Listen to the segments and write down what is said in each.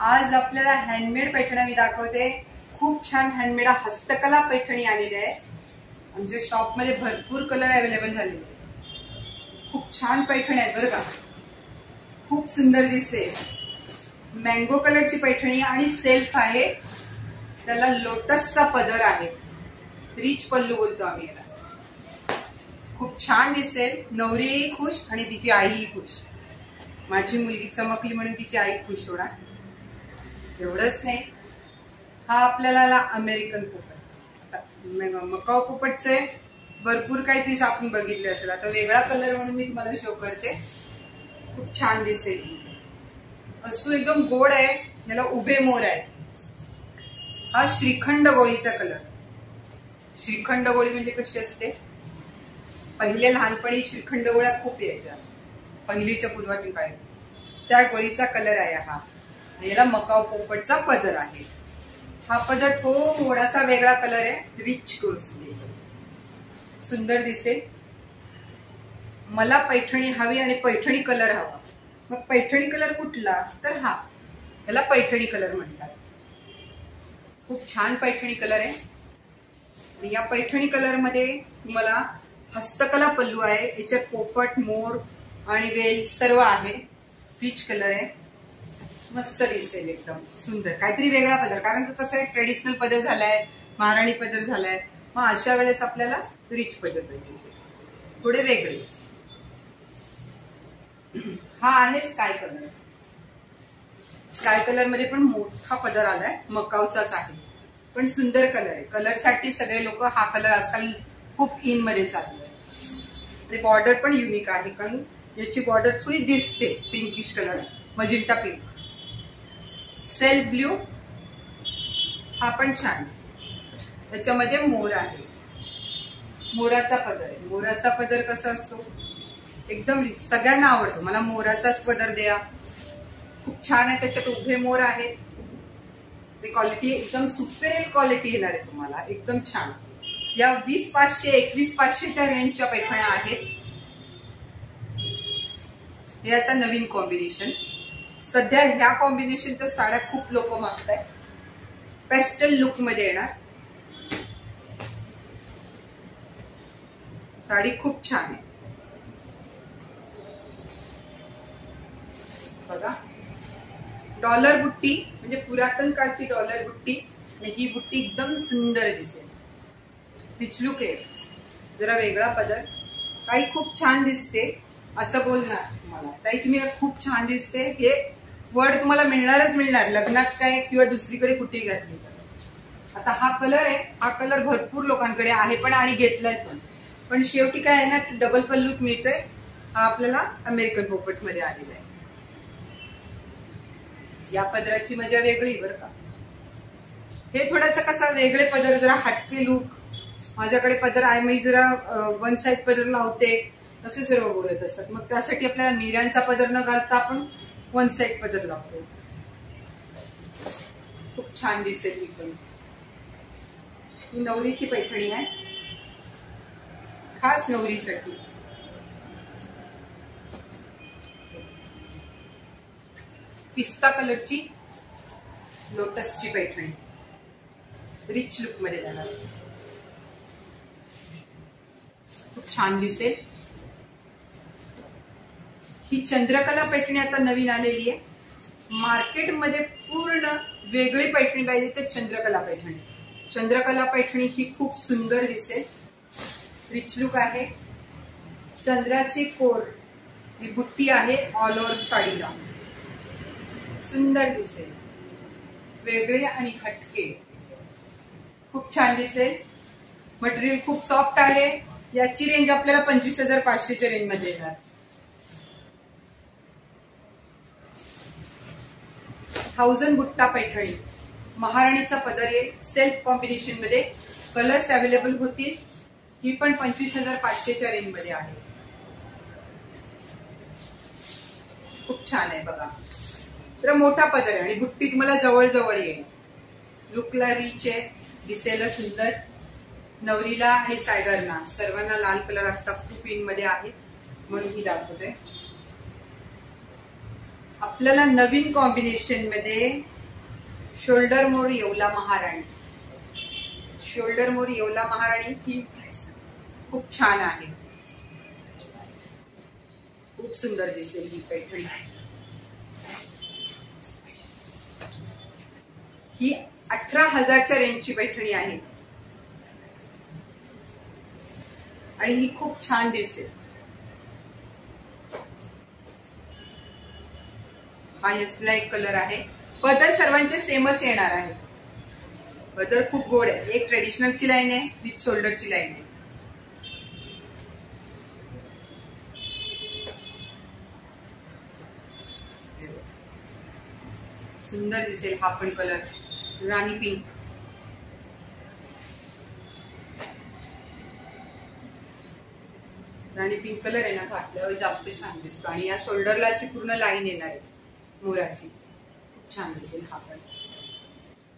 आज आपल्याला हँडमेड पैठण्या मी दाखवते। खूप छान हँडमेड हस्तकला पैठणी आलेली आहे। आमच्या शॉप मध्ये भरपूर कलर अवेलेबल झाले। खूप छान पैठणी आहेत बरं का, खूप सुंदर दिसते। मँगो कलरची पैठणी आणि सेल्फ आहे, त्याला लोटसचा पदर आहे, रिच पल्लू बोलतो आम्ही याला। खूप छान दिसेल, नवरीही खुश आणि तिची आईही खुश। माझी मुलगी चमकली म्हणून तिची आई खुश होणार। एवढंच नाही, हा आपल्याला अमेरिकन पोपट, मकाऊ पोपटचे भरपूर काही पीस आपण बघितले असेल। आता वेगळा कलर म्हणून मी तुम्हाला शो करते। खूप छान दिसेल, वस्तू एकदम गोड आहे, याला उभे मोर आहे। हा श्रीखंड गोळीचा कलर। श्रीखंड गोळी म्हणजे कशी असते, पहिले लहानपणी श्रीखंड गोळ्या खूप यायच्या, पहिलीच्या पूर्वातील काळी, त्या गोळीचा कलर आहे हा। याला मकाऊ पोपटचा पदर आहे। हा पदर थोडासा वेगळा कलर आहे, रिच गोल्ड, सुंदर दिसेल। मला पैठणी हवी आणि पैठणी कलर हवा, मग पैठणी कलर कुठला, तर हा, याला पैठणी कलर म्हणतात। खूप छान पैठणी कलर आहे। आणि या पैठणी कलर मध्ये तुम्हाला हस्तकला पल्लू आहे, याच्यात पोपट, मोर आणि वेल सर्व आहे। पीच कलर आहे, मस्त दिसेल, एकदम सुंदर, काहीतरी वेगळा पदर। कारण कसं आहे, ट्रेडिशनल पदर झालाय, महाराणी पदर झालाय, मग अशा वेळेस आपल्याला रिच पदर पाहिजे, थोडे वेगळे। हा आहे स्काय कलर। स्काय कलर मध्ये पण मोठा पदर आलाय, मकाऊचाच आहे, पण सुंदर कलर आहे। कलर साठी सगळे लोक हा कलर आजकाल खूप इन मध्ये चालू आहे। बॉर्डर पण युनिक आहे, कारण याची बॉर्डर थोडी दिसते, pinkish colour, magenta pink. Self blue हा पण छान, त्याच्यामध्ये मोर आहे, मोराचा पदर आहे। मोराचा पदर कसा असतो, एकदम सगळ्यांना आवडतो, मला मोराचाच पदर द्या। खूप छान आहे, त्याच्यात उभे मोर आहेत। क्वालिटी एकदम सुपेरियर क्वालिटी येणार आहे तुम्हाला, एकदम छान। या 20,500 21,500च्या रेंजच्या पैठण्या आहेत। हे आता नवीन कॉम्बिनेशन, सध्या ह्या कॉम्बिनेशनच्या साड्या खूप लोक मागतायत। पेस्टल लुक मध्ये येणार साडी, खूप छान आहे बघा। डॉलर बुट्टी म्हणजे पुरातन काळची डॉलर बुट्टी, आणि ही बुट्टी एकदम सुंदर दिसेल, रिच लुक आहे, जरा वेगळा पदर। काही खूप छान दिसते असं बोलणार तुम्हाला, ताई तुम्ही खूप छान दिसते, हे वर्ड तुम्हाला मिळणारच मिळणार, लग्नात काय किंवा दुसरीकडे कुठेही घातली। आता हा कलर आहे, हा कलर भरपूर लोकांकडे आहे पण, आणि घेतलाय पण शेवटी काय आहे ना, डबल पल्लूत मिळतोय। हा आपल्याला अमेरिकन पोपट मध्ये आलेला आहे। या पदराची मजा वेगळी बरं का। हे थोडासा कसा वेगळे पदर, जरा हटके लुक, माझ्याकडे पदर आहे, मी जरा वन साइड पदर लावते असे सर्व बोलत असतात, मग त्यासाठी आपल्याला निर्यांचा पदर न घालता आपण वन साइड पदर लावतो। खूप छान दिसेल ही पण। ही नवरीची पैठणी आहे, खास नवरीसाठी। पिस्ता कलरची लोटसची पैठणी, रिच लुक मध्ये जाणार, खूप छान दिसेल। ही चंद्रकला पैठणी आता नवीन आलेली आहे मार्केटमध्ये। पूर्ण वेगळी पैठणी पाहिजे तर चंद्रकला पैठणी। चंद्रकला पैठणी ही खूप सुंदर दिसेल, रिच लुक आहे। चंद्राची कोर ही बुट्टी आहे ऑल ओव्हर साडीला, सुंदर दिसेल, वेगळे आणि हटके, खूप छान दिसेल। मटेरियल खूप सॉफ्ट आहे। याची रेंज आपल्याला 25,500च्या रेंज मध्ये येणार। 1000 बुट्टा पैठणी, महाराणीचा पदर आहे, सेल्फ कॉम्बिनेशन मध्ये, कलर्स अवेलेबल होतील। ही पण 25,500च्या रेंज मध्ये आहे, खूप छान आहे बघा। तर मोठा पदर आहे आणि बुट्टी तुम्हाला जवळ जवळ येईल, लुकला रिच आहे, दिसायला सुंदर। नवरीला आणि सायडरना सर्वांना लाल कलर आता खूप इन मध्ये आहे, म्हणून ही दाखवते। आपल्याला नवीन कॉम्बिनेशन मध्ये शोल्डर मोर येवला महाराणी. शोल्डर मोर येवला महाराणी ही खूप छान आहे. खूप सुंदर दिसेल ही पैठणी. ही 18,000च्या रेंजची पैठणी आहे आणि ही खूप छान दिसेल. हा यातला एक कलर आहे. पदर सर्वांचे सेमच येणार आहे. पदर खूप गोड आहे. एक ट्रेडिशनलची लाईन आहे, विथ शोल्डरची लाईन आहे. सुंदर दिसेल हा पण कलर. राणी पिंक. राणी पिंक कलर आहे ना, घातल्यावर जास्त छान दिसतो आणि या शोल्डरला अशी पूर्ण लाईन येणार आहे मोराची. खूप छान दिसेल हा पण.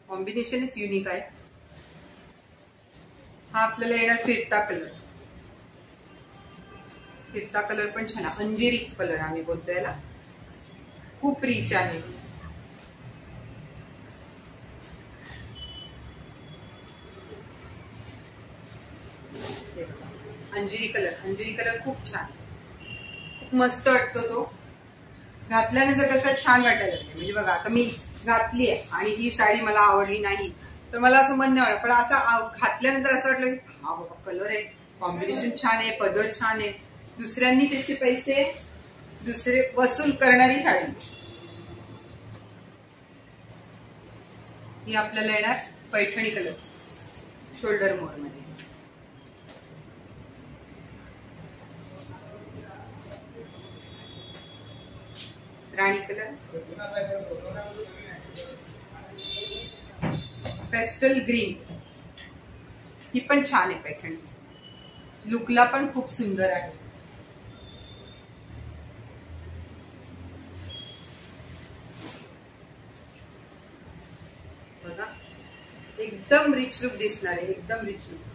कॉम्बिनेशनच युनिक आहे. हा आपल्याला येणार फिरता कलर. फिरता कलर पण छान. अंजिरी कलर आम्ही बोलतो याला. खूप रिच आहे. अंजिरी कलर. अंजिरी कलर खूप छान. खूप मस्त वाटतो तो. घातल्यानंतर कसं छान वाटायला लागले. म्हणजे बघा आता मी घातली आहे आणि ही साडी मला आवडली नाही तर मला असं मन नाही वाटलं, पण असं घातल्यानंतर असं वाटलं की हा बाबा कलर आहे, कॉम्बिनेशन छान आहे, पदर छान आहे. दुसऱ्यांनी त्याचे पैसे दुसरे वसूल करणारी साडी. ही आपल्याला येणार पैठणी कलर शोल्डर मोर मध्ये. राणी कलर. Pastel green. ही पण छान आहे पैठणी. लुकला पण खूप सुंदर आहे. बघा एकदम रिच लुक दिसणार आहे. एकदम रिच लुक.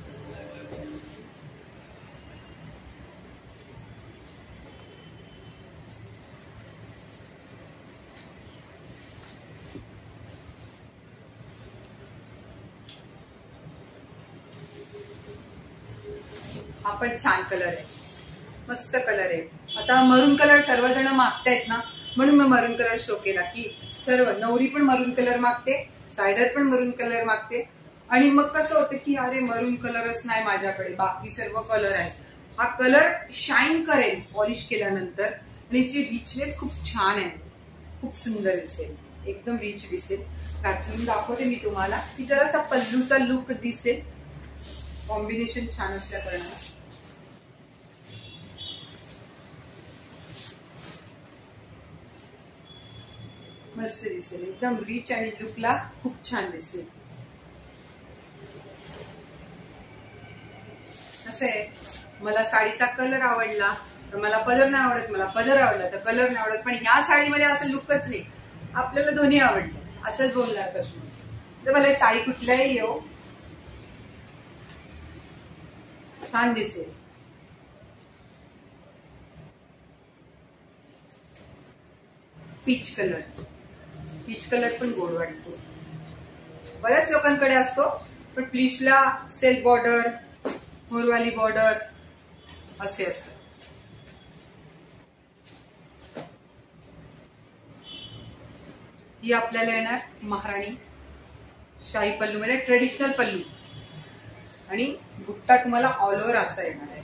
हा पण छान कलर आहे. मस्त कलर आहे. आता मरून कलर सर्वजण मागतायत ना, म्हणून मी मरून कलर शो केला की सर्व नवरी पण मरून कलर मागते, सायडर पण मरून कलर मागते आणि मग कसं होतं की अरे मरून कलरच नाही माझ्याकडे, बाकी सर्व कलर आहेत. हा कलर शाईन करेल पॉलिश केल्यानंतर आणि याची रिचनेस खूप छान आहे. खूप सुंदर दिसेल. एकदम रिच दिसेल. घालून दाखवते मी तुम्हाला की जरासा पल्लूचा लुक दिसेल. कॉम्बिनेशन छान असल्या कारणाने मस्त दिसेल. एकदम रिच आणि लुकला खूप छान दिसेल. कसं आहे, मला साडीचा कलर आवडला तर मला पदर नाही आवडत, मला पदर आवडला तर कलर नाही आवडत, पण ह्या साडीमध्ये असं लुकच नाही. आपल्याला दोन्ही आवडलं असंच बोलणार कशी तर मला ताई कुठल्याही येऊ छान दिसेल. Peach colour. पीच कलर पण गोड वाटतो. बऱ्याच लोकांकडे असतो, पण पीचला सेल्फ बॉर्डर, मोरवाली बॉर्डर असे असतात. ही आपल्याला येणार महाराणी शाही पल्लू म्हणजे ट्रेडिशनल पल्लू आणि बुट्टा तुम्हाला ऑल ओव्हर असा येणार आहे.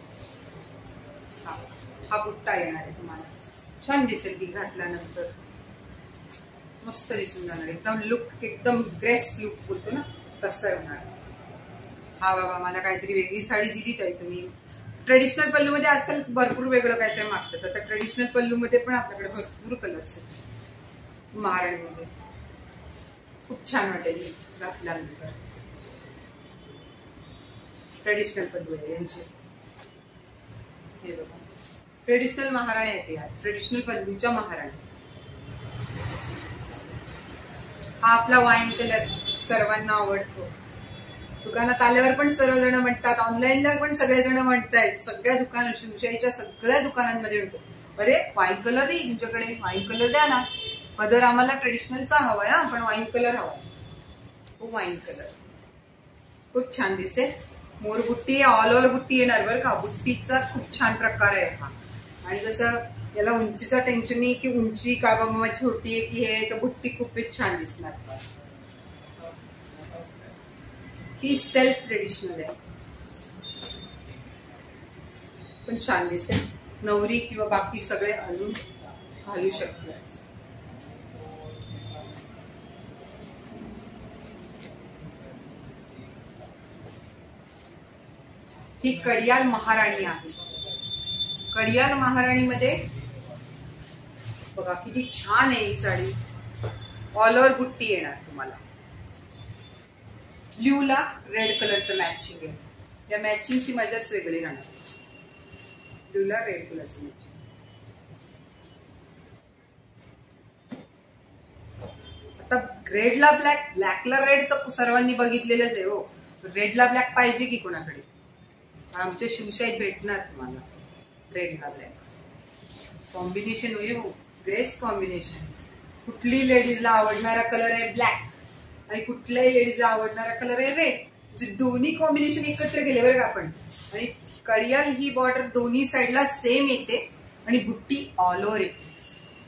हा बुट्टा येणार आहे तुम्हाला. छान दिसेल की घातल्यानंतर. मस्त दिसून जाणार. एकदम लुक एकदम ग्रेस लुक बोलतो ना तसं येणार. हा बाबा मला काहीतरी वेगळी साडी दिली तर तुम्ही. ट्रेडिशनल पल्लू मध्ये आजकाल भरपूर वेगळं काहीतरी मागतात. आता ट्रेडिशनल पल्लू मध्ये पण आपल्याकडे भरपूर कलर्स आहेत. महाराणीमध्ये खूप छान वाटेल घातल्यानंतर. ट्रेडिशनल पल्लू आहे यांचे. हे बघा ट्रेडिशनल महाराणी आहेत या. ट्रेडिशनल पल्लूच्या महाराणी. हा आपला वाईन कलर सर्वांना आवडतो. दुकानात आल्यावर पण सर्वजण म्हणतात, ऑनलाईनला पण सगळेजण म्हणतायत. सगळ्या दुकान शिवशाहीच्या सगळ्या दुकानांमध्ये म्हणतो अरे वाईन कलर नाही तुमच्याकडे, वाईन कलर द्या ना. पदर आम्हाला ट्रेडिशनलचा हवाय ना, पण वाईन कलर हवाय. वाईन कलर खूप छान दिसेल. मोरबुट्टी ऑल ओव्हर बुट्टी येणार बरं का. बुट्टीचा खूप छान प्रकार आहे हा. आणि कसं याला उंचीचा टेन्शन नाही की उंची का बाबा छोटी आहे की हे, तर बुट्टी खूपच छान दिसणार. ही सेल्फ ट्रेडिशनल आहे पण छान दिसेल. नवरी किंवा बाकी सगळे अजून घालू शकते. ही कडियाल महाराणी आहे. कडियाल महाराणी मध्ये बघा किती छान आहे ही साडी. ऑल ओव्हर बुट्टी येणार तुम्हाला. ब्ल्यूला रेड कलरचं मॅचिंग आहे. या मॅचिंगची मजाच वेगळी राहणार. ब्ल्यूला रेड कलरचं मॅचिंग. आता रेडला ब्लॅक, ब्लॅकला रेड तर सर्वांनी बघितलेलंच आहे हो. रेडला ब्लॅक पाहिजे की कोणाकडे. आमच्या शिवशाहीत भेटणार तुम्हाला रेडला ब्लॅक. कॉम्बिनेशन होईल हो, ग्रेस कॉम्बिनेशन. कुठली लेडीजला आवडणारा कलर आहे ब्लॅक आणि कुठल्याही लेडीजला आवडणारा कलर आहे रेड. दोन्ही कॉम्बिनेशन एकत्र केले बरं का आपण. आणि कडियाल ही बॉर्डर दोन्ही साईडला सेम येते आणि बुट्टी ऑल ओव्हर येते.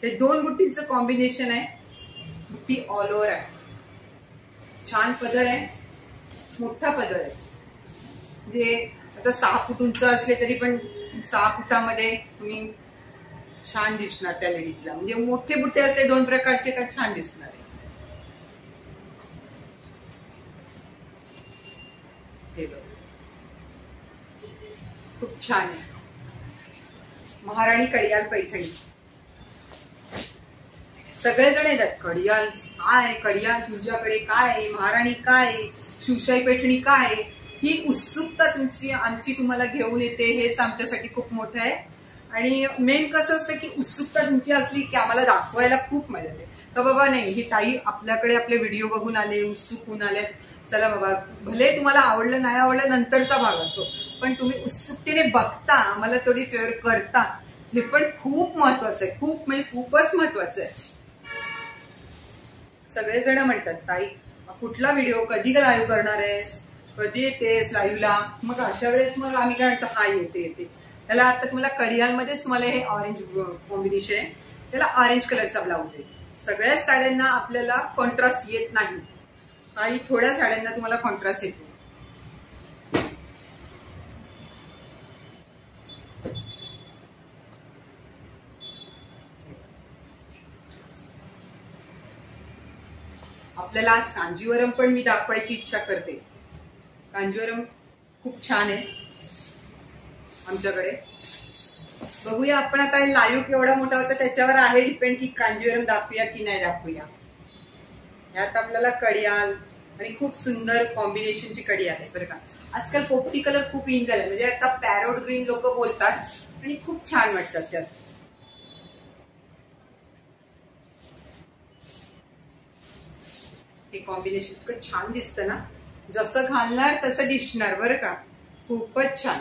हे दोन बुट्टींचं कॉम्बिनेशन आहे. बुट्टी ऑल ओव्हर आहे. छान पदर आहे, मोठा पदर आहे. म्हणजे आता 6 फूट उंच असले तरी पण 6 फुटामध्ये तुम्ही छान दिसणार त्या लेडीजला. म्हणजे मोठे बुट्टे असले 2 प्रकारचे का छान दिसणार आहे. हे बघ खूप छान आहे. महाराणी कडियाल पैठणी. सगळेजण येतात. कडियाल काय, कडियाल तुमच्याकडे काय आहे, महाराणी काय, शिवशाही पैठणी काय. ही उत्सुकता तुमची आमची तुम्हाला घेऊन येते. हेच आमच्यासाठी खूप मोठं आहे. आणि मेन कसं असतं की उत्सुकता तुमची असली की आम्हाला दाखवायला खूप मजा येते. तर बाबा नाही, ही ताई आपल्याकडे आपले व्हिडिओ बघून आले, उत्सुक होऊन आले, चला बाबा भले तुम्हाला आवडलं नाही आवडलं नंतरचा भाग असतो, पण तुम्ही उत्सुकतेने बघता, आम्हाला थोडी फेवर करता, हे पण खूप महत्वाचं आहे. खूप म्हणजे खूपच महत्वाचं आहे. सगळेजण म्हणतात ताई कुठला व्हिडिओ कधी लाईव्ह करणार आहेस, कधी येतेस लाईव्हला. मग अशा वेळेस मग आम्ही काय म्हणतो हा येते. त्याला आता तुम्हाला कडियालमध्येच मला हे ऑरेंज कॉम्बिनेशन आहे. त्याला ऑरेंज कलरचा ब्लाऊज आहे. सगळ्याच साड्यांना आपल्याला कॉन्ट्रास्ट येत नाही. काही थोड्या साड्यांना तुम्हाला कॉन्ट्रास्ट येतो. आपल्याला आज कांजीवरम पण मी दाखवायची इच्छा करते. कांजीवरम खूप छान आहे आमच्याकडे. बघूया आपण आता लाईव्ह केवढा मोठा होता त्याच्यावर आहे डिपेंड की कांजीवरम दाखवूया की नाही दाखवूया. यात आपल्याला कडियाल आणि खूप सुंदर कॉम्बिनेशनची कडियाल आहे बरं का. आजकाल पोपटी कलर खूप इन झाला. म्हणजे आता पॅरोट ग्रीन लोक बोलतात आणि खूप छान वाटतात त्यात. हे कॉम्बिनेशन इतकं छान दिसतं ना, जसं घालणार तसं दिसणार बरं का. खूपच छान.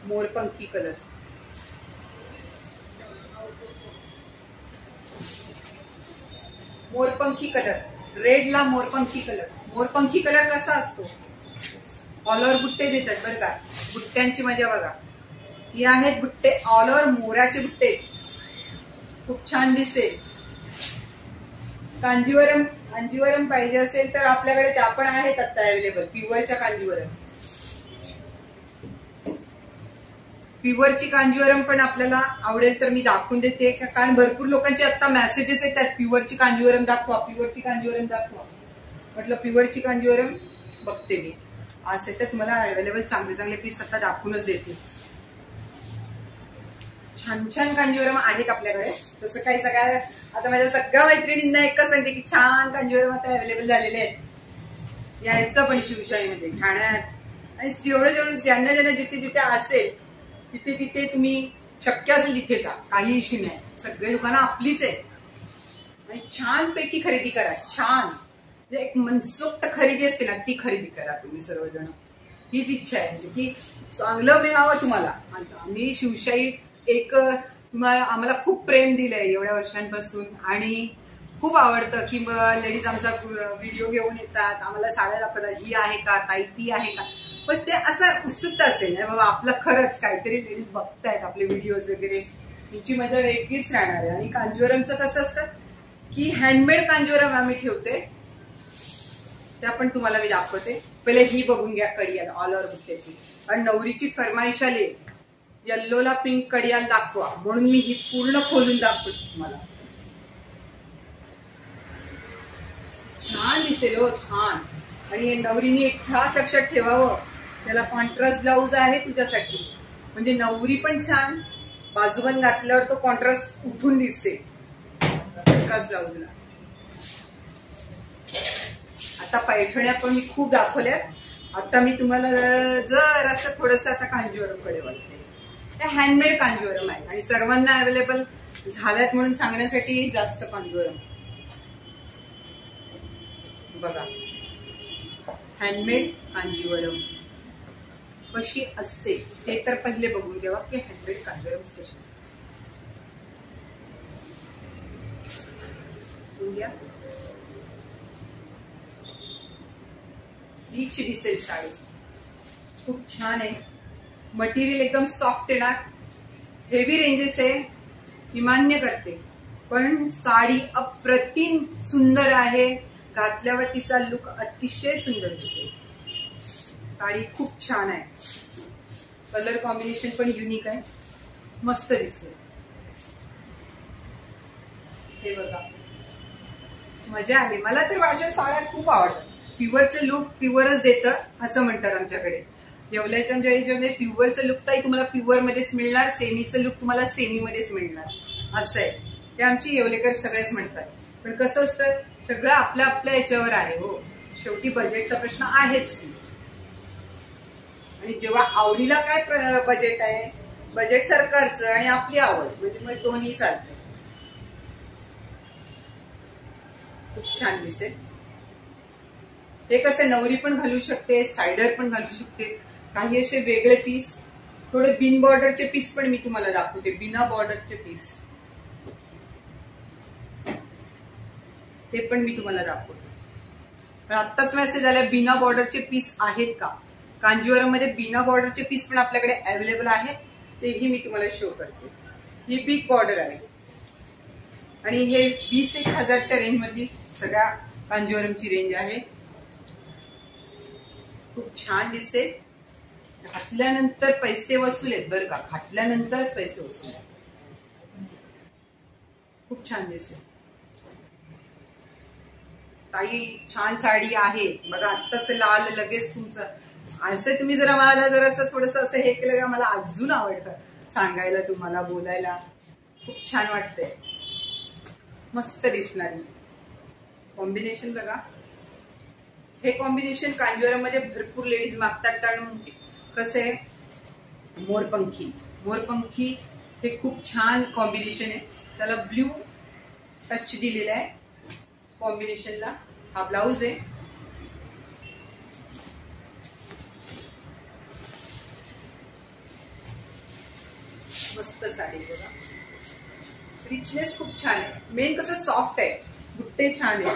मोरपंखी कलर. मोरपंखी कलर. रेडला मोरपंखी कलर. मोरपंखी कलर कसा असतो, ऑल ओव्हर बुट्टे देतात बरं का. बुट्ट्यांची मजा बघा. हे आहेत बुट्टे ऑल ओव्हर मोराचे बुट्टे. खूप छान दिसेल. कांजीवरम पाहिजे असेल तर आपल्याकडे त्या पण आहेत आता अवेलेबल. प्युअरच्या कांजीवरम. प्युअरची कांजीवरम पण आपल्याला आवडेल तर मी दाखवून देते. कारण भरपूर लोकांचे आता मेसेजेस येतात प्युअरची कांजीवरम दाखवा, प्युअरची कांजीवरम दाखवा. म्हटलं प्युअरची कांजीवरम बघते मी. असेल तर तुम्हाला अवेलेबल चांगले चांगले पीस आता दाखवूनच देते. छान छान कांजीवरम आहेत आपल्याकडे. तसं काही सगळ्या आता माझ्या सगळ्या मैत्रिणींना एकच सांगते की छान कांजीवरम आता अवेलेबल झालेले आहेत. यायचं पण शिवशाहीमध्ये ठाण्यात आणि जेवढं ज्यांना जिथे जिथे असेल तिथे तिथे तुम्ही शक्य असेल तिथे जा. काही इश्यू नाही. सगळे दुकानं आपलीच आहे आणि छान पैकी खरेदी करा. छान एक मनसोक्त खरेदी असते ना ती खरेदी करा तुम्ही सर्वजण. हीच इच्छा आहे म्हणजे की चांगलं मिळावं तुम्हाला. आम्ही शिवशाही एक तुम्हाला आम्हाला खूप प्रेम दिलंय एवढ्या वर्षांपासून आणि खूप आवडतं की लेडीज आमचा व्हिडिओ घेऊन येतात, आम्हाला साड्या दाखवतात, ही आहे का ताई, ती आहे का, पण ते असं उत्सुकता असेल ना बाबा आपलं खरंच काहीतरी लेडीज बघतायत आपले व्हिडिओज वगैरे, तुमची मजा वेगळीच राहणार आहे. आणि कांजीवरमचं कसं असतं की हँडमेड कांजीवरम आम्ही ठेवते, त्या पण तुम्हाला मी दाखवते. पहिले ही बघून घ्या कडियाल ऑल ओव्हर बुट्ट्याची. आणि नवरीची फरमाईश आली येल्लोला पिंक कडियाल दाखवा, म्हणून मी ही पूर्ण खोलून दाखवते तुम्हाला. छान दिसेल हो, छान. आणि नवरीने एक खास लक्षात ठेवावं, त्याला कॉन्ट्रास्ट ब्लाऊज आहे तुझ्यासाठी, म्हणजे नवरी पण छान, बाजूबंद घातल्यावर तो कॉन्ट्रास्ट उठून दिसते कॉन्ट्रास्ट ब्लाऊजला. आता पैठण्या पण मी खूप दाखवल्यात, आता मी तुम्हाला जर असं थोडस आता कांजीवरम कडे वळते. ते हँडमेड कांजीवरम आहे आणि सर्वांना अवेलेबल झाल्यात म्हणून सांगण्यासाठी जास्त कांजीवरम बघा. हँडमेड कांजीवरम कशी असते ते तर पहिले बघून घ्यावा की हँडमेड कांजीवरम कशी असते. रिच दिसेल साडी, खूप छान आहे. मटेरियल एकदम सॉफ्ट येणार, हेवी रेंजेस आहे, मी मान्य करते, पण साडी अप्रतिम सुंदर आहे. घातल्यावर तिचा लुक अतिशय सुंदर दिसेल. साडी खूप छान आहे, कलर कॉम्बिनेशन पण युनिक आहे, मस्त दिसेल. हे बघा, मजा आली. मला तर माझ्या साड्या खूप आवडतात. प्युअरचं लुक प्युअरच देतं असं म्हणतात आमच्याकडे. येवल्याच्या याच्यामध्ये प्युअरचं लुक तर तुम्हाला प्युअर मध्येच मिळणार, सेमीचं लुक तुम्हाला सेमी मध्येच मिळणार असं आहे. ते आमची येवलेकर सगळेच म्हणतात. पण कसं असतं, सगळं आपल्या आपल्या याच्यावर आहे हो. शेवटी बजेटचा प्रश्न आहेच की. आणि जेव्हा आवडीला काय बजेट आहे, बजेट सरकारचं आणि आपली आवड, म्हणजे मग दोन्ही चालते. खूप छान दिसेल. हे कसं नवरी पण घालू शकते, सायडर पण घालू शकते. काही असे वेगळे पीस, थोडे बिन बॉर्डरचे पीस पण मी तुम्हाला दाखवते. बिना बॉर्डरचे पीस ते पण मी तुम्हाला दाखवते. पण आत्ताच मेसेज आला बिना बॉर्डरचे पीस आहेत का. कांजीवरम मध्ये बिना बॉर्डरचे पीस पण आपल्याकडे अवेलेबल आहेत, तेही मी तुम्हाला शो करते. ही बिग बॉर्डर आहे आणि हे 20,000च्या रेंज मध्ये सगळ्या कांजीवरमची रेंज आहे. खूप छान दिसेल. घातल्यानंतर पैसे वसूल आहेत बरं का, घातल्यानंतरच पैसे वसूल आहेत. खूप छान दिसेल. ताई छान साडी आहे बघा, आत्ताच लाल लगेच तुमचं असं तुम्ही जरा मला जर असं थोडस असं हे केलं का मला अजून आवडतं सांगायला, तुम्हाला बोलायला. खूप छान वाटतंय, मस्त दिसणारी कॉम्बिनेशन बघा. हे कॉम्बिनेशन कांजीवरम मध्ये भरपूर लेडीज मागतात, कारण कसं आहे मोरपंखी, मोरपंखी हे खूप छान कॉम्बिनेशन आहे. त्याला ब्ल्यू टच दिलेला आहे कॉम्बिनेशनला. हा ब्लाऊज आहे. मस्त साडी बघा, रिचनेस खूप छान आहे. मेन कसं सॉफ्ट आहे, बुट्टे छान आहे,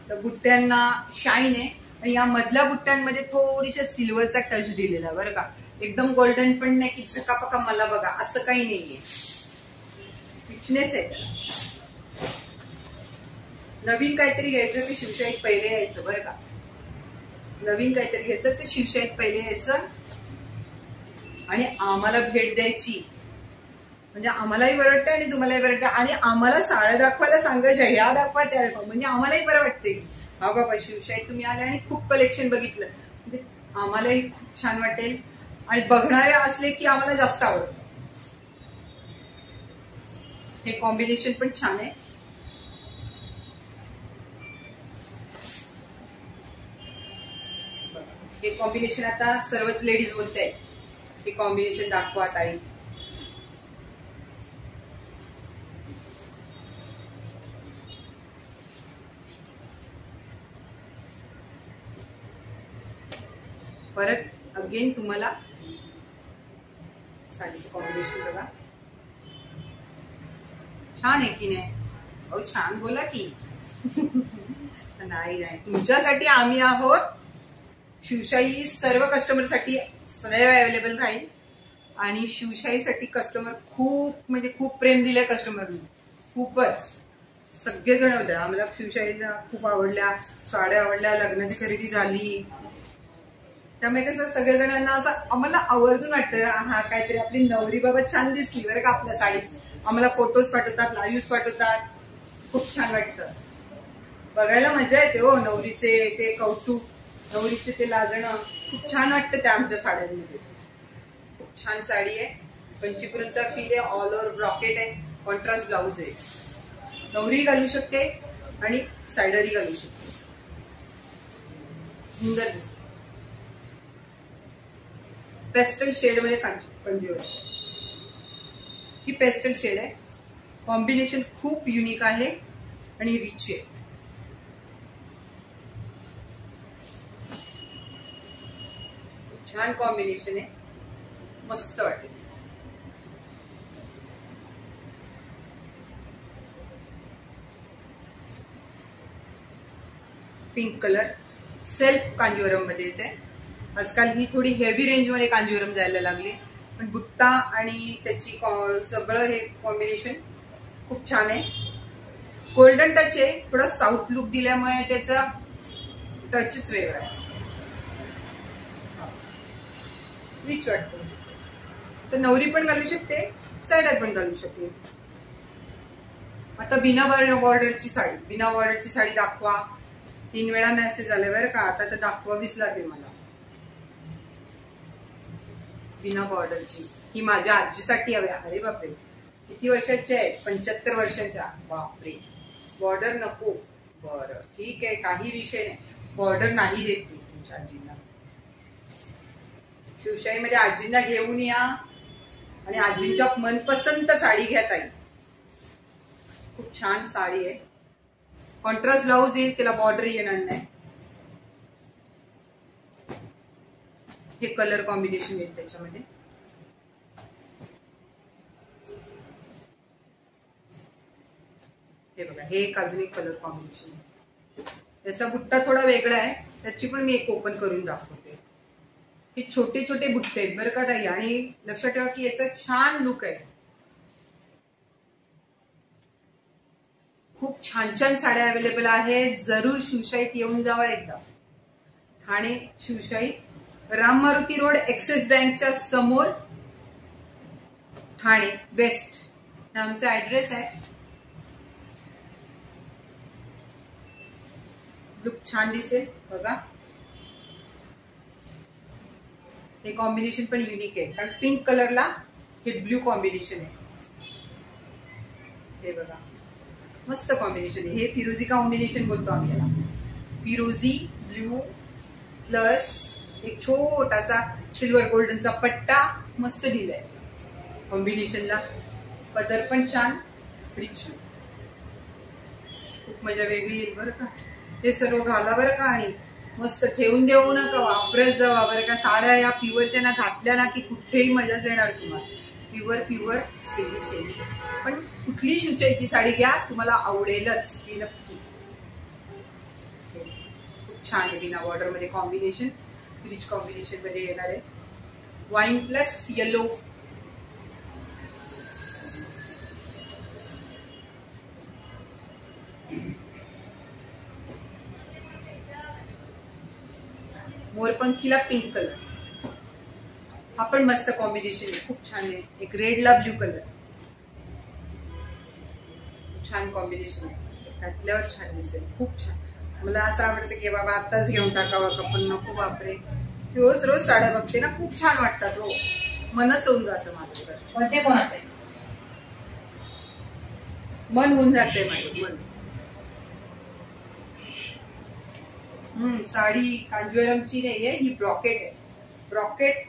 तर बुट्ट्यांना शाईन आहे. आणि या मधल्या बुट्ट्यांमध्ये थोडीशा सिल्वरचा टच दिलेला बरं का. एकदम गोल्डन पण नाही की चकापका मला बघा असं काही नाहीये, रिचनेस आहे त्याला. नवीन काहीतरी घ्यायचं ते शिवशाहीत पहिले यायचं बरं का. नवीन काहीतरी घ्यायचं ते शिवशाहीत पहिले यायचं आणि आम्हाला भेट द्यायची, म्हणजे आम्हालाही बरं वाटतं आणि तुम्हालाही बरं वाटतं. आणि आम्हाला साड्या दाखवायला सांगायच्या, ह्या दाखवा त्या दाखवा, म्हणजे आम्हालाही बरं वाटते. हा बाबा शिवशाहीत तुम्ही आले आणि खूप कलेक्शन बघितलं, म्हणजे आम्हालाही खूप छान वाटेल आणि बघणारे असले की आम्हाला जास्त आवडतं. हे कॉम्बिनेशन पण छान आहे. हे कॉम्बिनेशन आता सर्वच लेडीज बोलत आहेत, हे कॉम्बिनेशन दाखवा ताई. परत अगेन तुम्हाला साडीचं कॉम्बिनेशन बघा, छान आहे की नाही? अहो छान बोला की. नाही नाही, तुमच्यासाठी आम्ही आहोत. शिवशाही सर्व कस्टमरसाठी सदैव अवेलेबल राहील. आणि शिवशाहीसाठी कस्टमर खूप म्हणजे खूप प्रेम दिलंय कस्टमरने, खूपच. सगळेजण होते, आम्हाला शिवशाहीला खूप आवडल्या, साड्या आवडल्या, लग्नाची खरेदी झाली. त्यामुळे कसं सगळेजणांना असं आम्हाला आवर्जून वाटतं, हा काहीतरी आपली नवरी बाबा छान दिसली बरं का आपल्या साडीत. आम्हाला फोटोज पाठवतात, लाईव्ह पाठवतात, खूप छान वाटतं. बघायला मजा येते हो. नवरीचे ते कौतुक, नवरीचे ते लाजणं खूप छान वाटतं त्या आमच्या साड्यांमध्ये. खूप छान साडी आहे, पंचीपुरमचा फील आहे, ऑल ओव्हर ब्रॉकेट आहे, कॉन्ट्रास्ट ब्लाउज आहे. नवरी घालू शकते आणि सायडरही घालू शकते, सुंदर दिसते. पेस्टल शेड मध्ये पंजीवर, ही पेस्टल शेड आहे. कॉम्बिनेशन खूप युनिक आहे आणि रिच आहे. छान कॉम्बिनेशन आहे, मस्त वाटेल. पिंक कलर सेल्फ कांजीवरम मध्ये येते. आजकाल ही थोडी हेवी रेंज मध्ये कांजीवरम जायला लागली, पण बुट्टा आणि त्याची सगळं हे कॉम्बिनेशन खूप छान आहे. गोल्डन टच आहे, थोडा साऊथ लुक दिल्यामुळे त्याचा टचच वेगळा आहे, रिच वाटतो. तर नवरी पण घालू शकते, सायडर पण घालू शकते. आता बिना बॉर्डरची साडी, बिना बॉर्डरची साडी दाखवा. 3 वेळा मेसेज आले बरं का, आता तर दाखवावीच लागेल मला. बिना बॉर्डरची ही माझ्या आजीसाठी हवी. अरे बापरे, किती वर्षाच्या आहे? 75 वर्षाच्या. बापरे, बॉर्डर नको. बरं ठीक आहे, काही विषय नाही, बॉर्डर नाही देत मी तुमच्या आजींना. शिवशाहीमध्ये आजींना घेऊन या आणि आजींच्या मनपसंत साडी घ्या ताई. खूप छान साडी आहे, कॉन्ट्रास्ट ब्लाउज येईल, त्याला बॉर्डर येणार नाही. हे कलर कॉम्बिनेशन येईल त्याच्यामध्ये. हे बघा, हे एक अजून एक कलर कॉम्बिनेशन आहे. त्याचा बुट्टा थोडा वेगळा आहे, त्याची पण मी एक ओपन करून दाखवते. हे छोटे छोटे बुट्टे आहेत बरं का ताई, आणि लक्षात ठेवा की याचा छान लुक आहे. खूप छान छान साड्या अवेलेबल आहेत. जरूर शिवशाहीत येऊन जावा एकदा. ठाणे शिवशाही, राम मारुती रोड, एक्सिस बँकच्या समोर, ठाणे वेस्ट हा आमचा ऍड्रेस आहे. लुक छान दिसेल बघा. हे कॉम्बिनेशन पण युनिक आहे, कारण पिंक कलरला हे ब्ल्यू कॉम्बिनेशन आहे. हे बघा, मस्त कॉम्बिनेशन आहे. हे फिरोजी कॉम्बिनेशन बोलतो आम्ही याला. फिरोजी ब्ल्यू प्लस एक छोटासा सिल्वर गोल्डनचा पट्टा मस्त दिलाय कॉम्बिनेशनला. पदर पण छान, रिच, खूप मजा वेगळी येईल बरं का. हे सर्व घाला बरं का, आणि मस्त ठेवून देऊ नका, वापरत जावा बरं का. साड्या या प्युअरच्या ना घातल्या ना की कुठेही मजाच येणार तुम्हाला. प्युअर सेमी सेमी, पण कुठली शिवशाहीची साडी घ्या, तुम्हाला आवडेलच ही नक्की. खूप छान आहे, बिना बॉर्डर मध्ये कॉम्बिनेशन, रिच कॉम्बिनेशन मध्ये येणार आहे. Wine plus yellow. मोरपंखीला पिंक कलर, हा पण मस्त कॉम्बिनेशन आहे, खूप छान आहे. एक रेडला ब्ल्यू कलर, छान कॉम्बिनेशन आहे, घातल्यावर छान दिसेल, खूप छान. मला असं आवडतं की बाबा आताच घेऊन टाकावा का, पण नको बापरे. रोज रोज साड्या बघते ना, खूप छान वाटतात हो, मनच होऊन जातं माझं. पण ते कोणाचं आहे, मन होऊन जाते माझं मन. साडी कांजीवरमची नाहीये, ही ब्रॉकेट आहे. ब्रॉकेट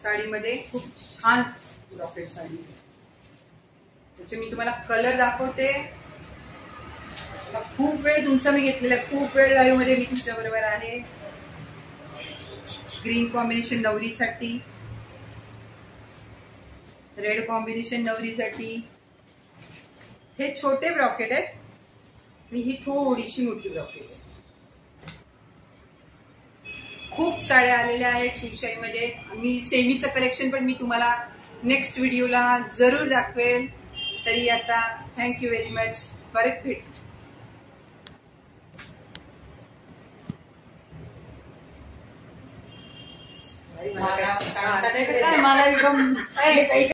साडीमध्ये खूप छान ब्रॉकेट साडी. त्याचे मी तुम्हाला कलर दाखवते. खूप वेळ तुमचा मी घेतलेला, खूप वेळ लाईव्ह मध्ये मी तुमच्या बरोबर आहे. ग्रीन कॉम्बिनेशन नवरीसाठी, रेड कॉम्बिनेशन नवरीसाठी. हे छोटे ब्रॉकेट आहे आणि ही थोडीशी मोठी ब्रॉकेट आहे. खूप साड्या आलेल्या आहेत शिवशाहीमध्ये. मी सेमीचं कलेक्शन पण मी तुम्हाला नेक्स्ट व्हिडिओला जरूर दाखवेल. तरी आता थँक्यू व्हेरी मच. परत भेट. मला